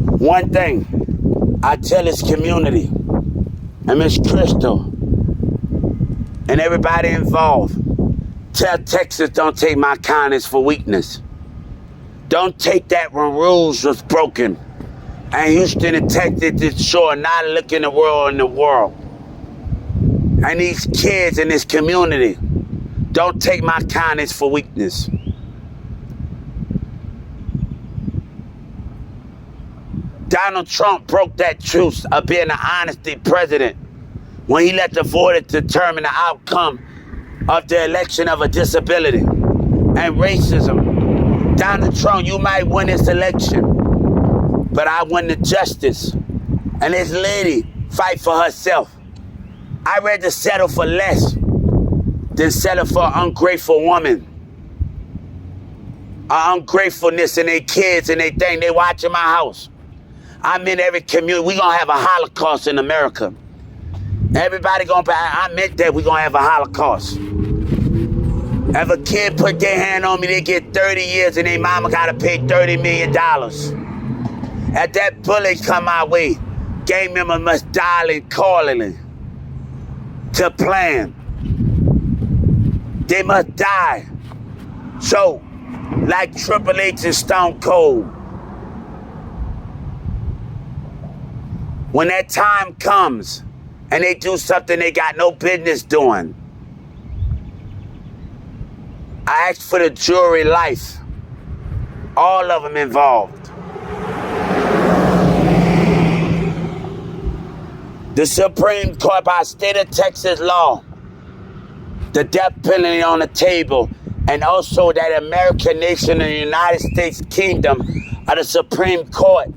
One thing I tell this community, and Miss Crystal, and everybody involved, tell Texas don't take my kindness for weakness. Don't take that when rules was broken. And Houston and Texas is sure not looking the world in the world. And these kids in this community, don't take my kindness for weakness. Donald Trump broke that truce of being an honesty president when he let the voters determine the outcome of the election of a disability and racism. Donald Trump, you might win this election, but I win the justice. And this lady fight for herself. I'd rather settle for less than settle for an ungrateful woman. Ungratefulness in their kids and they think they watching my house. I'm in every community. We're going to have a Holocaust in America. Everybody going to, I meant that we're going to have a Holocaust. If a kid put their hand on me, they get 30 years and their mama got to pay $30 million. At that bullet come my way, gang members must dial in calling to plan. They must die. So, like Triple H and Stone Cold, when that time comes and they do something they got no business doing, I ask for the jury life. All of them involved. The Supreme Court, by state of Texas law, the death penalty on the table, and also that American nation and the United States Kingdom of the Supreme Court,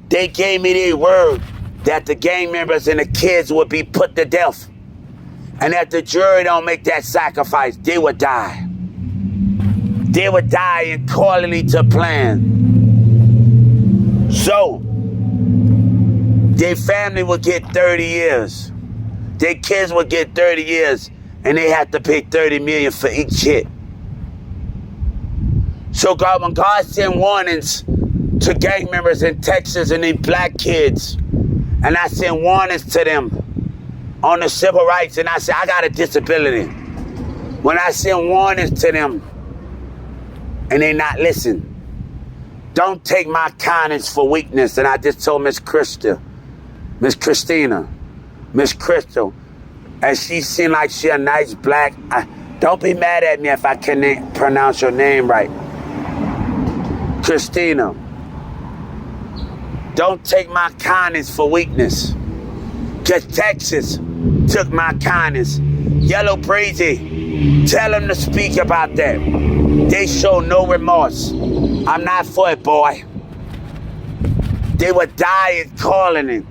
they gave me their word that the gang members and the kids would be put to death. And if the jury don't make that sacrifice, they would die. They would die accordingly to plan. So, their family would get 30 years. Their kids would get 30 years, and they have to pay $30 million for each hit. So God, when God sent warnings to gang members in Texas and these black kids, and I sent warnings to them on the civil rights, and I said, I got a disability. When I send warnings to them, and they not listen, don't take my kindness for weakness. And I just told Miss Christina, Miss Crystal, and she seemed like she a nice black. Don't be mad at me if I can't pronounce your name right. Christina, don't take my kindness for weakness. Because Texas took my kindness. Yellow Breezy, tell them to speak about that. They show no remorse. I'm not for it, boy. They would die in calling him.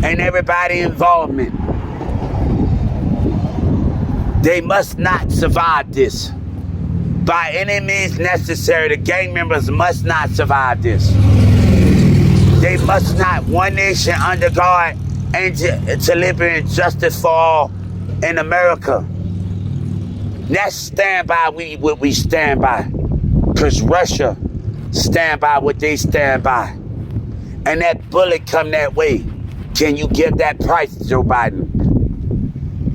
And everybody involvement. They must not survive this. By any means necessary, the gang members must not survive this. They must not, one nation under God, and to liberty and justice for all in America. Let's stand by what we stand by. Because Russia stand by what they stand by. And that bullet come that way. Can you give that price, Joe Biden?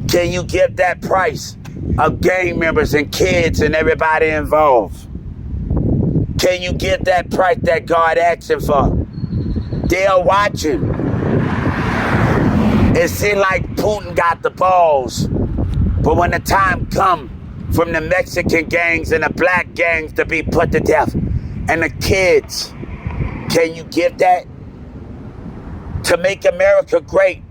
Can you give that price of gang members and kids and everybody involved? Can you give that price that God asking for? They are watching. It seems like Putin got the balls. But when the time comes from the Mexican gangs and the black gangs to be put to death, and the kids, can you give that? To make America great,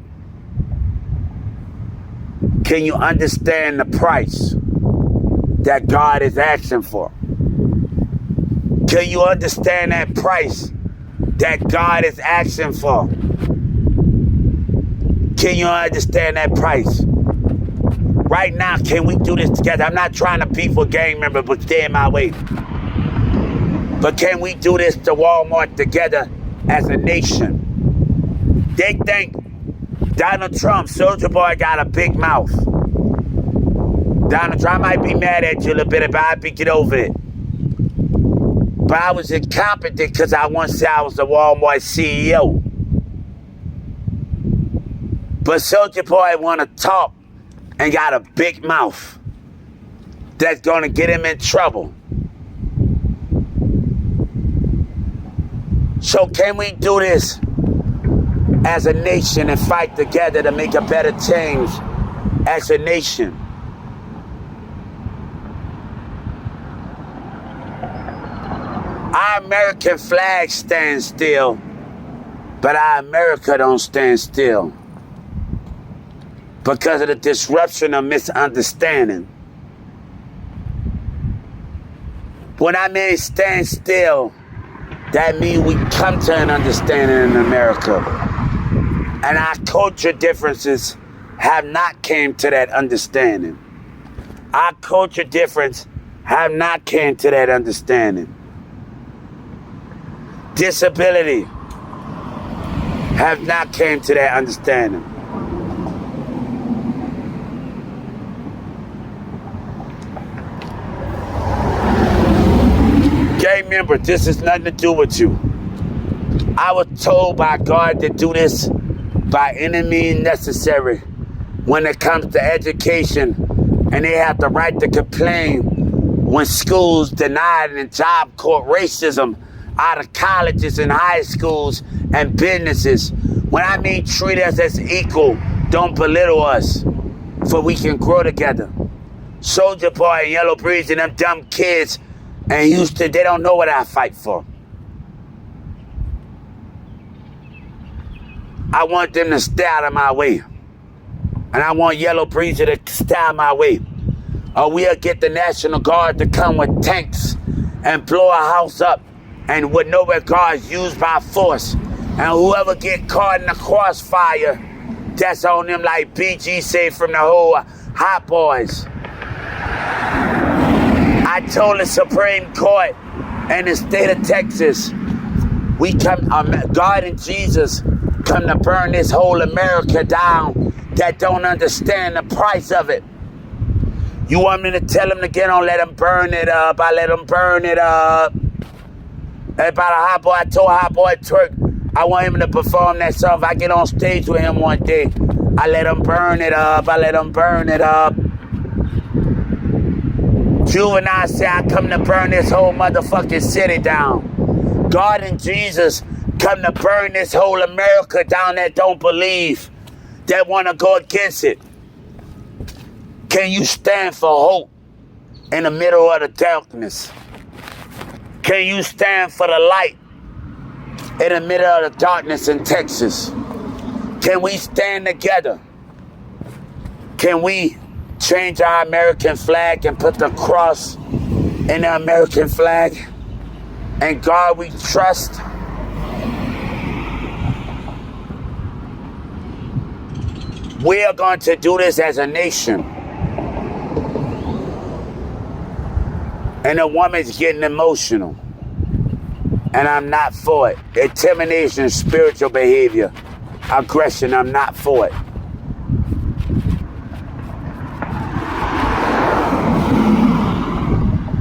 can you understand the price that God is asking for? Can you understand that price that God is asking for? Can you understand that price? Right now, can we do this together? I'm not trying to beef with gang members, but stay in my way. But can we do this to Walmart together as a nation? They think Donald Trump, Soulja Boy, got a big mouth. Donald Trump might be mad at you a little bit, but I think get over it. But I was incompetent because I once said I was the Walmart CEO. But Soulja Boy want to talk and got a big mouth that's going to get him in trouble. So can we do this as a nation and fight together to make a better change as a nation? Our American flag stands still, but our America don't stand still because of the disruption of misunderstanding. When I mean stand still, that means we come to an understanding in America. And our culture differences have not came to that understanding. Our culture difference have not came to that understanding. Disability have not came to that understanding. Gang member, this has nothing to do with you. I was told by God to do this by any means necessary when it comes to education, and they have the right to complain when schools denied and job court racism out of colleges and high schools and businesses. When I mean treat us as equal, don't belittle us, for we can grow together. Soulja Boy and Yellow Breeze and them dumb kids in Houston, they don't know what I fight for. I want them to stay out of my way. And I want Yellow Breeze to stay out of my way. Or we'll get the National Guard to come with tanks and blow a house up and with no regards used by force. And whoever get caught in the crossfire, that's on them, like BG said from the whole Hot Boys. I told the Supreme Court in the state of Texas, we come, God and Jesus come to burn this whole America down that don't understand the price of it. You want me to tell them to get on, let them burn it up? I let them burn it up. About a Hot Boy, I told Hot Boy Turk, I want him to perform that song. If I get on stage with him one day, I let him burn it up. I let him burn it up. Juvenile said, I come to burn this whole motherfucking city down. God and Jesus come to burn this whole America down that don't believe, that want to go against it. Can you stand for hope in the middle of the darkness? Can you stand for the light in the middle of the darkness in Texas? Can we stand together? Can we change our American flag and put the cross in the American flag? And God we trust. We are going to do this as a nation. And the woman's getting emotional. And I'm not for it. Intimidation, spiritual behavior, aggression, I'm not for it.